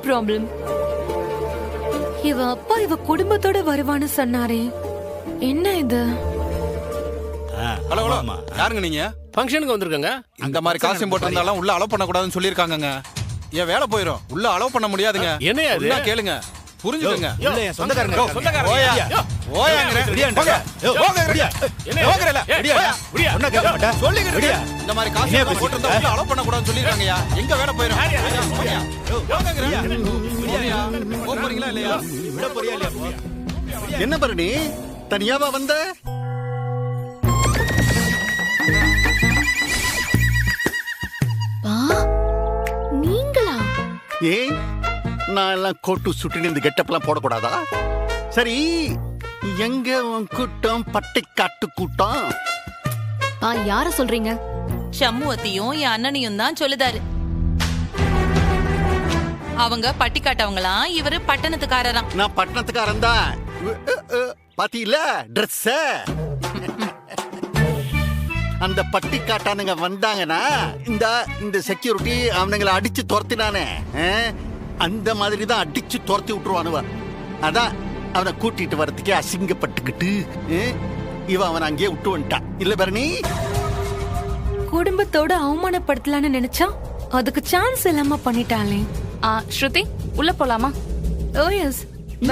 Problem. இவ அப்பா இவ குடும்பத்தோட வருவான்னு சொன்னாரே, என்ன இது? ஹலோ ஹலோ, யாருங்க நீங்க? ஃபங்க்ஷனுக்கு வந்திருக்கங்க. இந்த மாதிரி காஸ்டியூம் போட்டிருந்தாலும் உள்ள அலோவ் பண்ண கூடாதுன்னு சொல்லிருக்காங்கங்க. என் வேலை போயிடும், உள்ள அலோவ் பண்ண முடியாதுங்க. என்னையா இது? என்ன கேளுங்க, புரிஞ்சுக்கங்க. சொந்தக்காரங்க. இந்த மாதிரி காஸ்டியூம் போட்டிருந்தா உள்ள அலோவ் பண்ண கூடாதுன்னு சொல்லிருக்காங்கயா. எங்க வேலை போயிடும். போறீங்களா இல்லையா? என்ன பரணி, தனியாவா வந்த? நீங்களா? ஏன் நான் எல்லாம் கோட்டு சுட்டின்னு இந்த கெட்டப்லாம் போடக்கூடாதா? சரி, எங்க உன் கூட்டம், பட்டைக்காட்டு கூட்டம்? யார சொல்றீங்க? சம்முவத்தையும் என் அண்ணனையும் தான் சொல்லுதாரு. அவங்க பட்டிக்காட்டவங்களாம், இவரு பட்டணத்துக்காரராம். நான் பட்டணத்துக்காரன் தான். பாத்தீல ட்ரெஸ். அந்த பட்டிக்காட்டானுங்க வந்தாங்கன்னா இந்த செக்யூரிட்டி அவனுங்களை அடிச்சு துரத்தினானே, அந்த மாதிரி தான் அடிச்சு துரத்தி விட்டுருவானுவ. அதான் அவனை கூட்டிட்டு வரதுக்கே அசிங்கப்பட்டுக்கிட்டு இவன் அவனை அங்கேயே விட்டு வந்துட்டான். இல்ல பரணி, குடும்பத்தோட அவமானப்படுத்தலான்னு நினைச்சா அதுக்கு சான்ஸ் இல்லாம பண்ணிட்டாளே. ஸ்ருதி, உள்ள போலாமா? ஓ எஸ்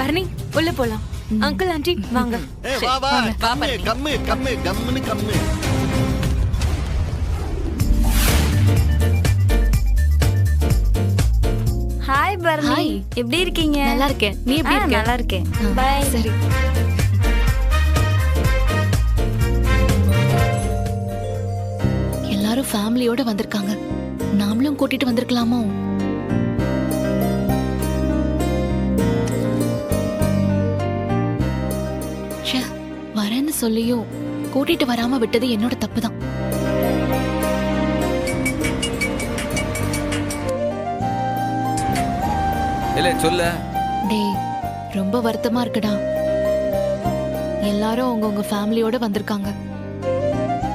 பரணி, உள்ள போலாம். அங்கிள் ஆண்டி வாங்க. வா வா, கம்மு கம்மு கம்முன்னு கம்மு. Hi Barney, hi. எப்படி இருக்கீங்க? நல்லா இருக்கேன். நீ எப்படி இருக்க? நல்லா இருக்கேன். பை. சரி. எல்லாரும் ஃபேமிலியோட வந்திருக்காங்க. நாமளும் கூட்டிட்டு வந்திருக்கலாமோ? வரேன்னு சொல்லியும் கூட்டிட்டு வராம விட்டது என்னோட தப்பு தான். இல்ல சொல்ல. டேய், ரொம்ப வருத்தமா இருக்குடா. எல்லாரும் உங்க ஃபேமிலியோட வந்திருக்காங்க.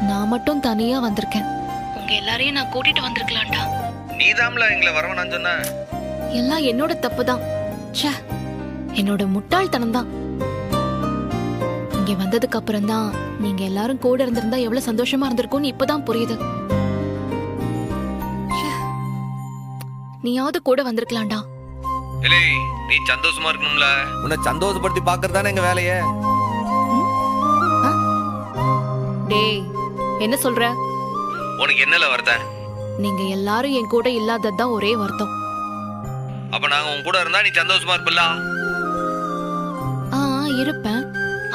நான் மட்டும் தனியா வந்திருக்கேன். உங்க எல்லாரையும் நான் கூட்டிட்டு வந்திருக்கலாம்டா. நீதாம்ல எங்களை வரவனான்னு சொன்ன. எல்லாம் என்னோட தப்பு தான். என்னோட முட்டாள்தனம் தான். இங்க வந்ததுக்கு அப்புறம் தான் நீங்க எல்லாரும் கூட இருந்திருந்தா எவ்வளவு சந்தோஷமா இருந்திருக்கும்னு இப்பதான் புரியுது. நீயாவது கூட வந்திருக்கலாம்டா. இல்லை, நீ சந்தோஷமா இருக்கணும்ல. உன்னை சந்தோஷப்படுத்தி பாக்குறதானே எங்க வேலையே. டேய், என்ன சொல்ற? உனக்கு என்னல வருத்தம்? நீங்க எல்லாரும் என் கூட இல்லாததுதான் ஒரே வருத்தம். அப்ப நாங்க உன் கூட இருந்தா நீ சந்தோஷமா இருப்பல்ல? இருப்பேன்.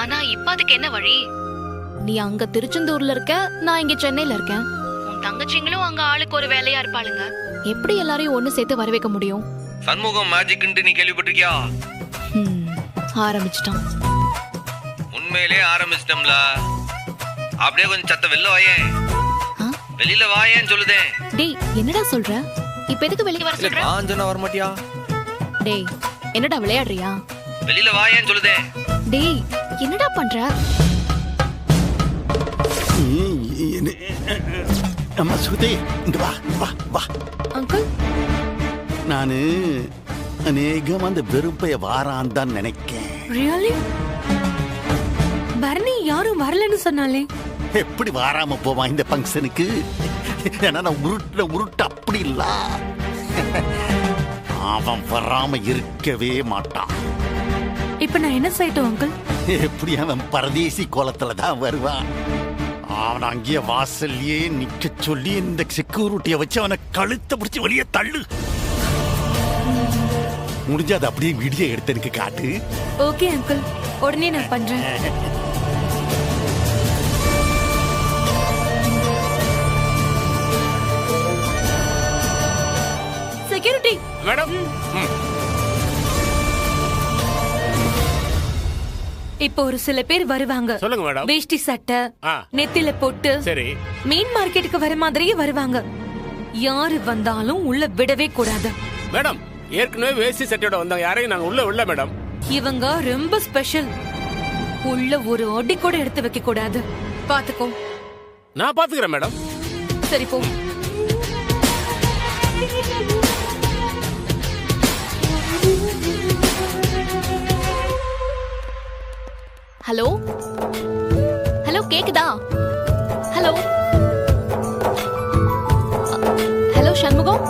ஆனா இப்ப அதுக்கு என்ன வழி? நீ அங்க திருச்செந்தூர்ல இருக்க, நான் இங்க சென்னையில இருக்கேன். உன் தங்கச்சிங்களும் அங்க ஆளுக்கு ஒரு வேலையா இருப்பாளுங்க. எப்படி எல்லாரையும் ஒண்ணு சேர்த்து வர வைக்க முடியும்? சண்முகம் மேஜிக்ன்ட்டு நீ கேள்விப்பட்டிருக்கியா? ஆரம்பிச்சிட்டான். உண்மையிலே ஆரம்பிச்சிட்டோம்ல. அப்படியே கொஞ்சம் சத்த வெளில வாயேன். வெளியில வாயேன்னு சொல்லுதே. டேய், என்னடா சொல்ற? இப்ப எதுக்கு வெளிய வர சொல்ற? நான் சொன்னா வர மாட்டியா? டேய், என்னடா விளையாடுறியா? வெளியில வாயேன்னு சொல்லுதே. டேய், என்னடா பண்ற? அம்மா சுதே, இங்க வா வா வா. அங்கிள், நானு அநேகம் அந்த வெறுப்பைய வாரான் தான் நினைக்கேன். ரியலி? பரணி யாரும் வரலன்னு சொன்னாலே. எப்படி வாராம போவான் இந்த ஃபங்க்ஷனுக்கு? ஏன்னா நான் உருட்டு அப்படி இல்ல. அவன் வராம இருக்கவே மாட்டான். இப்ப நான் என்ன செய்யட்டும் அங்கிள்? எப்படி அவன் பரதேசி கோலத்துல தான் வருவான். அவன் அங்கேயே வாசல்லையே நிக்க சொல்லி இந்த செக்யூரிட்டிய வச்சு அவனை கழுத்தை பிடிச்சி வெளியே தள்ளு. முடிஞ்சாது அப்படியே வீடியோ எடுத்து எனக்கு காட்டு. ஓகே அங்கிள், உடனே நான் பண்றேன். செக்யூரிட்டி மேடம், இப்போ ஒரு சில பேர் வருவாங்க. சொல்லுங்க மேடம். வேஷ்டி சட்டை, நெத்தில பொட்டு, சரி, மீன் மார்க்கெட்டுக்கு வர மாதிரியே வருவாங்க. யாரு வந்தாலும் உள்ள விடவே கூடாது. மேடம், ஏற்கனவே வேஷ்டி சட்டையோட வந்தாங்க, யாரையும் நாங்க உள்ள விடல மேடம். இவங்க ரொம்ப ஸ்பெஷல். உள்ள ஒரு அடி கூட எடுத்து வைக்க கூடாது. பாத்துக்கோ. நான் பாத்துக்கிறேன் மேடம். சரி போ. ஹலோ ஹலோ கேக்குதா? Hello hello Shanmugam.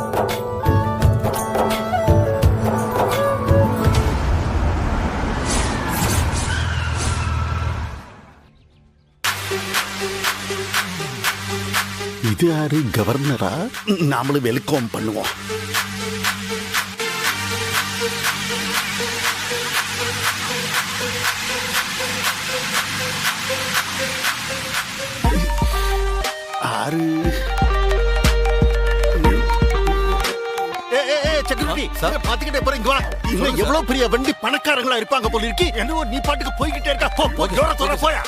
இது யாரு, கவர்னரா? நாமளும் வெல்கம் பண்ணுவோம். ஆறு பாத்துக்கிட்டே போற, இங்க வா. இன்னும் எவ்வளவு பெரிய வண்டி பணக்காரங்களா இருப்பாங்க போல இருக்கு. என்னவோ நீ பாட்டுக்கு போய்கிட்டே இருக்கா. போ ஜோர தோற போயா.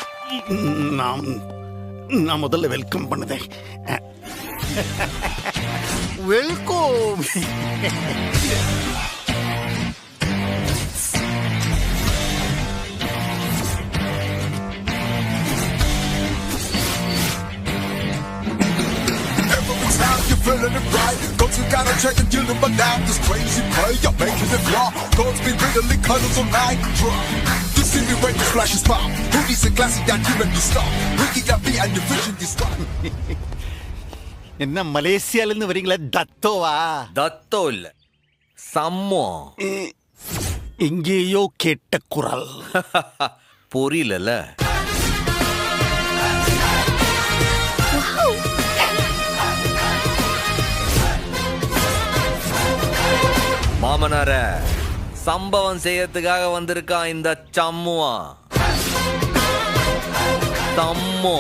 நான் முதல்ல வெல்கம் பண்ணுதேன். Welcome. Feeling it right, don't you gotta check and you look down this crazy play, you're making it raw. Goes be really cuddles on night drop. You see me when you flash your smile. Who needs a glassy that you let me stop? Ricky got me and your vision this time. என்ன மலேசியால இருந்து வரீங்களா? தத்தோவா? தத்தோ இல்ல, சம்மோ. எங்கேயோ கேட்ட குரல். புரியல. மாமனார சம்பவம் செய்யறதுக்காக வந்திருக்கான் இந்த சம்முவா. Sammo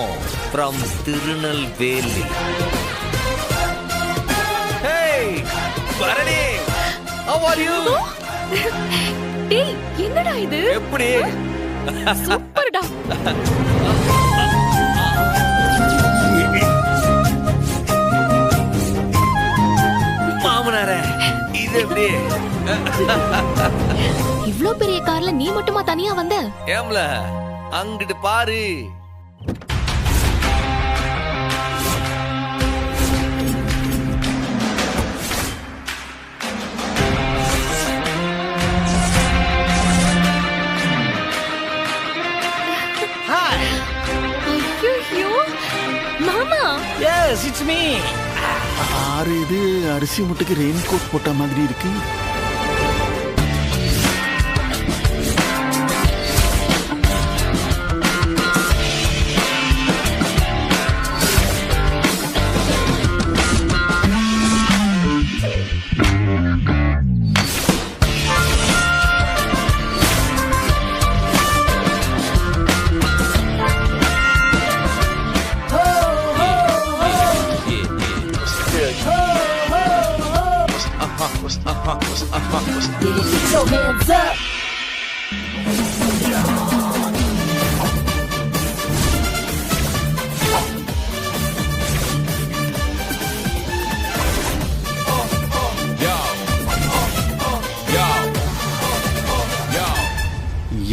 from Tirunelveli. Hey, Bharani, how are you? டேய், என்னடா இது? எப்படி? சூப்பர்டா. மாமனார இது எப்படி? இவ்ளோ பெரிய கார்ல நீ மட்டுமா தனியா வந்த? ஏம்ல, அங்கிட்டு பாரு. ஐயோ மாமா. Yes, it's me. ஆறு இது அரிசி முட்டைக்கு ரெயின் கோட் போட்ட மாதிரி இருக்கு. So hands up.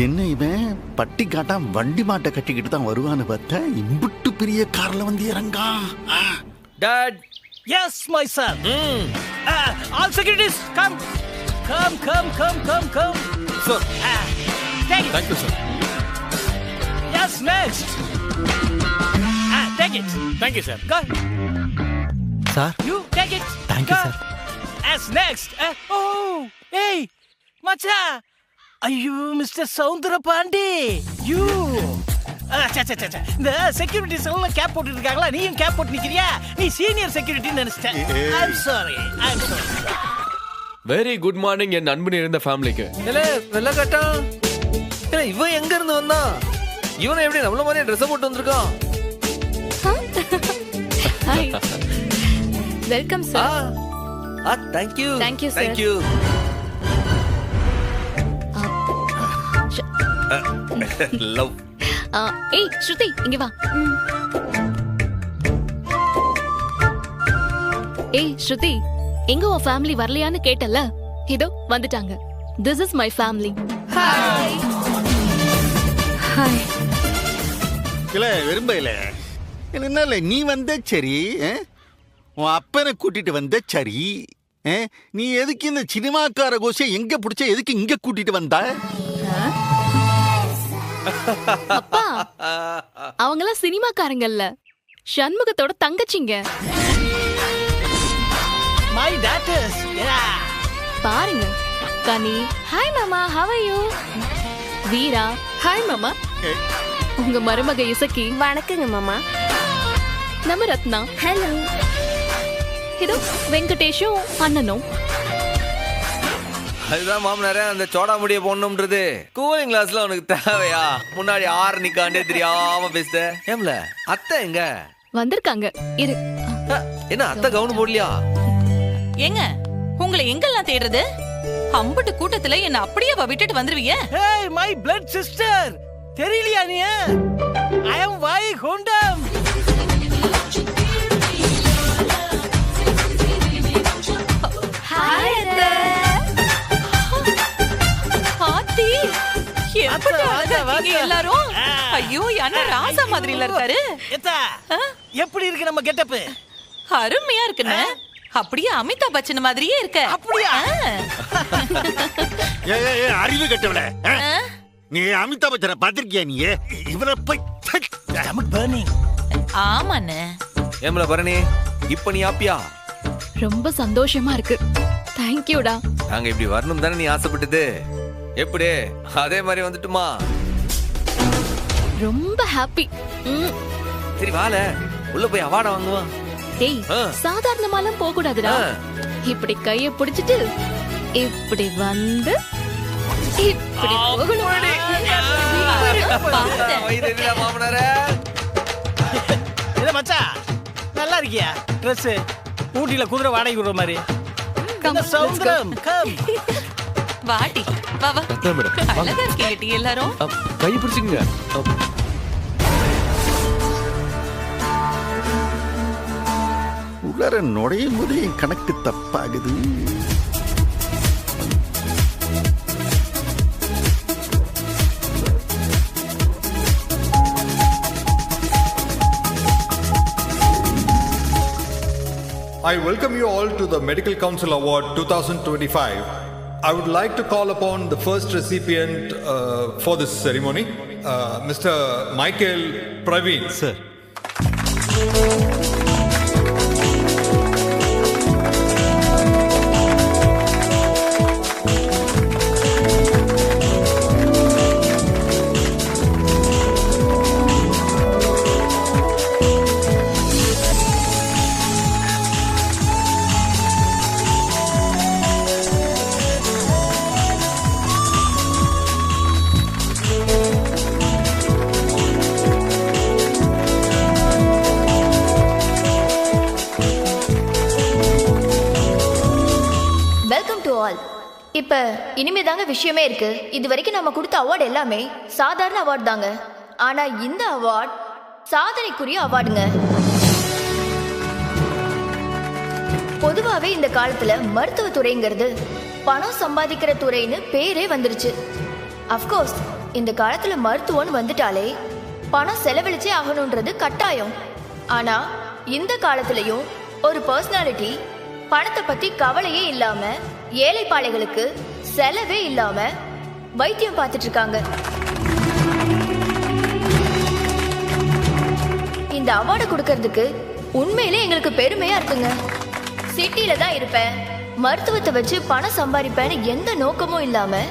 என்ன இவன் பட்டி காட்டா வண்டி மாட்டை கட்டிக்கிட்டு தான் வருவான்னு பார்த்தா இம்புட்டு பெரிய கார்ல வந்து இறங்கா. Dot. Yes, my son. All securities, come. Sir. Take it. Thank you, sir. Yes, next. Take it. Thank you, sir. Go. Sir. You take it. Thank you, Go. sir. As next. Oh, hey, Macha. Are you Mr. Soundarapandi? You. இந்த securities எல்லாம் gap போட்டு இருக்காங்களா? நீயும் gap போட்டு நிக்கிறியா? நீ senior security நினைச்சிட்டேன். I'm sorry. Very good morning என் அன்பு நிறைந்த ஃபேமிலிக்கு. இல்ல வெள்ள கட்டா. இல்ல இவன் எங்க இருந்து வந்தான்? இவனை எப்படி நம்மள மாதிரி ட்ரெஸ் போட்டு வந்திருக்கான்? Hi. Welcome sir. thank you. Thank you, sir. Thank you. Love. ஏய் ஸ்ருதி, இங்க வா. ஏய் ஸ்ருதி, எங்க உன் ஃபேமிலி வரலையான்னு கேட்டல? இதோ வந்துட்டாங்க. This is my family. Hi. Hi. இல்ல விரும்பல. என்ன நீ வந்த சரி, உன் அப்பனை கூட்டிட்டு வந்த சரி. நீ எதுக்கு இந்த சினிமாக்கார கோஷம் எங்க பிடிச்ச எதுக்கு இங்க கூட்டிட்டு வந்த? அப்பா அவங்களாம் சினிமாக்காரங்கல்ல, சண்முகத்தோட தங்கச்சிங்க. My daughters. பாருங்க, கனி ஹாய் மாமா, how are you? Veera hi மாமா. உங்க மருமக இசக்கி வணக்கங்க மாமா. நம்ம ரத்னா ஹலோ. இதோ வெங்கடேஷும் அண்ணனும். அதுதான் மாமனாரே, அந்த சோடா முடிய போடணும்ன்றது கூலிங் கிளாஸ்ல உனக்கு தேவையா? முன்னாடி ஆறு நிக்காண்டே தெரியாம பேசுத. ஏம்ல அத்தை எங்க வந்திருக்காங்க? இரு. என்ன அத்தை கவுன் போடலையா? ஏங்க உங்களை எங்கெல்லாம் தேடுறது? அம்புட்டு கூட்டத்துல என்ன அப்படியே விட்டுட்டு வந்துருவீங்க? ஹேய் மை பிளட் சிஸ்டர், தெரியலையா நீ? ஐ அம் வாய் ஹோண்டம். ஹாய் அத்தை. ஆத்தி எப்படி அழகா இருக்கீங்க எல்லாரும். ஐயோ என்ன ராசா மாதிரில இருக்காரு. எத்தா எப்படி இருக்கு நம்ம கெட்டப்? அருமையா இருக்குன்னு. அப்படியே அமிதாப் பச்சன் மாதிரியே இருக்க. அப்படியா? அறிவு கட்டவள, நீ அமிதாப் பச்சனை பாத்திருக்கியா? நீ இவரை போய் ஸ்டமக் பர்னிங். ஆமாண்ணே. ஏம்ல பரணி, இப்ப நீ ஆப்பியா? ரொம்ப சந்தோஷமா இருக்கு. தேங்க்யூடா. நாங்க இப்படி வரணும் தானே நீ ஆசைப்பட்டது? எப்படி அதே மாதிரி வந்துட்டுமா? ரொம்ப ஹாப்பி. சரி வாழ உள்ள போய் அவார்ட வாங்குவான். டேய், சாதாரணமாலாம் போக கூடாதுடா. இப்படி கைய பிடிச்சிட்டு இப்படி வந்து இப்படி போகணும். மாமனாரே இத மச்சான் நல்லா இருக்கியா? Dress ஊட்டில குதிரை வாடகை விடுற மாதிரி. சௌந்தரம் கம். வாடி வா வா. அழகா இருக்கீங்க எல்லாரும். கை பிடிச்சிங்க. உள்ளார நுழையும் போது என் கணக்கு தப்பாகுது. I welcome you all to the Medical Council Award 2025. I would like to call upon the first recipient for this ceremony, Mr. Michael Praveen. Sir. இப்ப இனிமே தாங்க விஷயமே இருக்கு. இது வரைக்கும் நம்ம கொடுத்த அவார்டு எல்லாமே சாதாரண அவார்டு தாங்க. ஆனா இந்த அவார்டு சாதனைக்குரிய அவார்டுங்க. பொதுவாவே இந்த காலத்துல மருத்துவ துறைங்கிறது பணம் சம்பாதிக்கிற துறைன்னு பேரே வந்துருச்சு. அஃப்கோர்ஸ் இந்த காலத்துல மருத்துவம் வந்துட்டாலே பணம் செலவழிச்சே ஆகணும்ன்றது கட்டாயம். ஆனா இந்த காலத்திலயும் ஒரு பர்சனாலிட்டி பணத்தை பத்தி கவலையே இல்லாம ஏழை பாளைகளுக்கு செலவே இல்லாம வைத்தியம் பார்த்துட்டு இருக்காங்க. இந்த அவார்டு கொடுக்கறதுக்கு உண்மையிலே எங்களுக்கு பெருமையா இருக்குங்க. சிட்டில தான் இருப்பேன், மருத்துவத்தை வச்சு பணம் சம்பாதிப்பேன்னு எந்த நோக்கமும் இல்லாம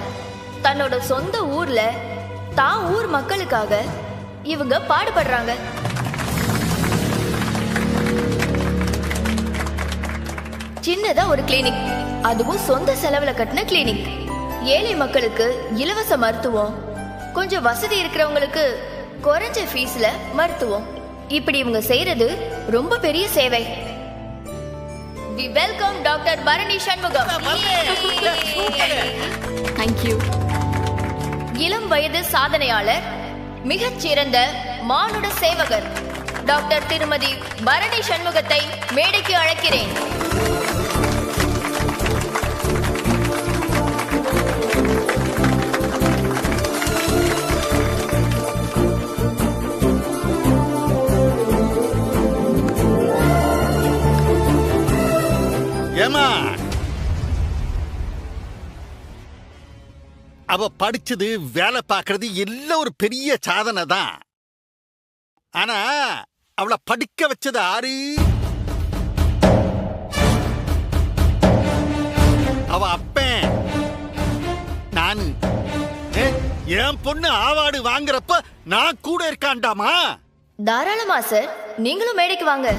தன்னோட சொந்த ஊர்ல தான் ஊர் மக்களுக்காக இவங்க பாடுபடுறாங்க. சின்னதா ஒரு கிளினிக், அதுவும் சொந்த செலவுல கட்டின கிளினிக். ஏழை மக்களுக்கு இலவச மருத்துவம், கொஞ்சம் வசதி இருக்கிறவங்களுக்கு குறைஞ்ச ஃபீஸ்ல மருத்துவம். இப்படி இவங்க செய்யறது ரொம்ப பெரிய சேவை. We welcome doctor Bharani Shanmugam. Thank you. இளம் வயது சாதனையாளர், மிகச்சிறந்த மானுட சேவகர் டாக்டர் திருமதி பரணி சண்முகத்தை மேடைக்கு அழைக்கிறேன். ஏமா அவ படிச்சது வேலை பார்க்கறது எல்லாம் ஒரு பெரிய சாதனை தான். ஆனா அவளை படிக்க வச்சது ஆறு? அவ அப்பன். நானு. என் பொண்ணு அவார்டு வாங்குறப்ப நான் கூட இருக்காண்டாமா? தாராளமா சார், நீங்களும் மேடைக்கு வாங்க.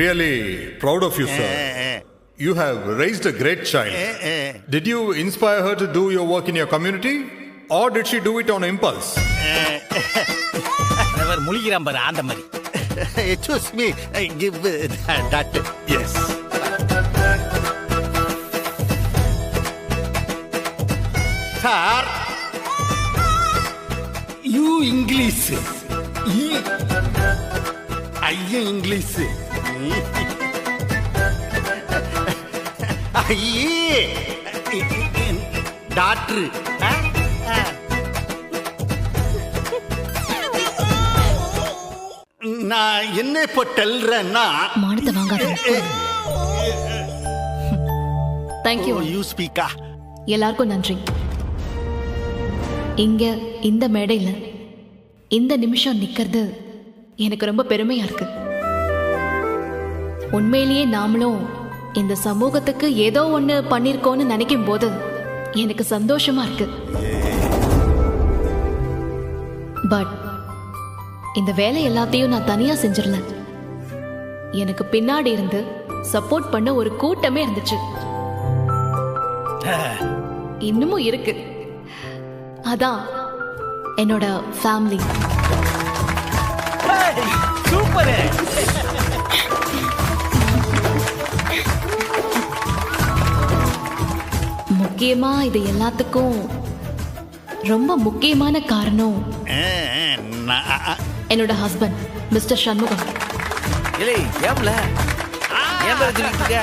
Really proud of you, sir. You have raised a great child. Did you inspire her to do your work in your community, or did she do it on impulse? அவர் முழிக்கிறான் பாரு அந்த மாதிரி. Excuse me, give that. Yes. Sir, you English. ஐயா English. ஐயே doctor. நான் என்ன இப்போ டெல்றேன்னா மானத்தை வாங்காத. தேங்க்யூ. யூ ஸ்பீக்கா. எல்லாருக்கும் நன்றி. இங்க இந்த மேடையில இந்த நிமிஷம் நிக்கிறது எனக்கு ரொம்ப பெருமையா இருக்கு. உண்மையிலேயே நாமளும் இந்த சமூகத்துக்கு ஏதோ ஒண்ணு பண்ணிருக்கோம்னு நினைக்கும் போது எனக்கு சந்தோஷமா இருக்கு. பட் இந்த வேலை எல்லாத்தையும் நான் தனியா செஞ்சிடல. எனக்கு பின்னாடி இருந்து சப்போர்ட் பண்ண ஒரு கூட்டமே இருந்துச்சு, இன்னமும் இருக்கு. அதான் என்னோட ஃபேமிலி. சூப்பர். முக்கியமா இது எல்லாத்துக்கும் ரொம்ப முக்கியமான காரணம் என்னோட ஹஸ்பண்ட் மிஸ்டர் சண்முகம். இல்லை ஏம்ல ஏன் பேர் சொல்லிட்டு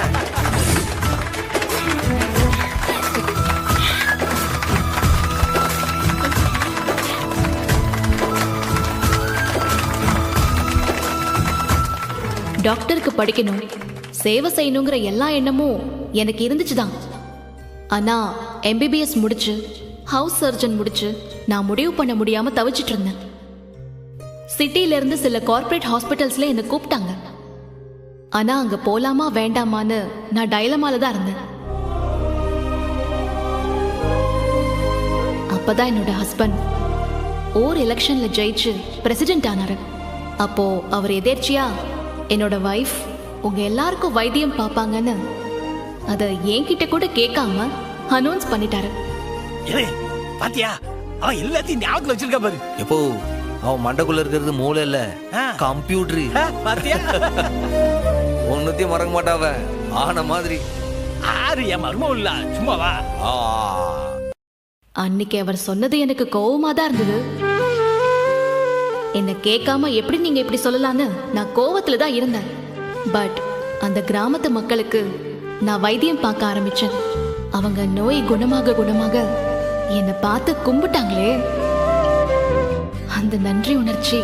டாக்டருக்கு படிக்கணும், சேவை செய்யணுங்கிற எல்லா எண்ணமும் எனக்கு இருந்துச்சுதான். ஆனா MBBS முடிச்சு ஹவுஸ் சர்ஜன் முடிச்சு நான் முடிவு பண்ண முடியாம தவிச்சிட்டு இருந்தேன். சிட்டில இருந்து சில கார்ப்பரேட் ஹாஸ்பிட்டல்ஸ்ல என்ன கூப்பிட்டாங்க. ஆனா அங்க போலாமா வேண்டாமான்னு நான் டைலமால தான் இருந்தேன். அப்பதான் என்னோட ஹஸ்பண்ட் ஓர் எலெக்ஷன்ல ஜெயிச்சு பிரசிடென்ட் ஆனாரு. அப்போ அவர் எதேர்ச்சியா என்னோட வைஃப் உங்க எல்லாருக்கும் வைத்தியம் பார்ப்பாங்கன்னு அத என்கிட்ட கூட கேட்காம அனௌன்ஸ் பண்ணிட்டாரு. பாத்தியா, அவன் எல்லாத்தையும் ஞாபகத்துல வச்சிருக்கா பாரு. எப்போ அவன் மண்டக்குள்ள இருக்கிறது மூளை இல்ல, கம்ப்யூட்டர். பாத்தியா, ஒன்னத்தையும் மறக்க மாட்டாவ ஆன மாதிரி. ஆறு என் மர்மம் இல்ல, சும்மா வா. அன்னைக்கு அவர் சொன்னது எனக்கு கோவமா தான் இருந்தது. என்ன கேட்காம எப்படி நீங்க இப்படி சொல்லலான்னு நான் கோவத்துல தான் இருந்தேன். பட் அந்த கிராமத்து மக்களுக்கு நான் வைத்தியம் பார்க்க ஆரம்பிச்சேன். அவங்க நோய் குணமாக என்னை பார்த்து கும்பிட்டாங்களே, அந்த நன்றி உணர்ச்சி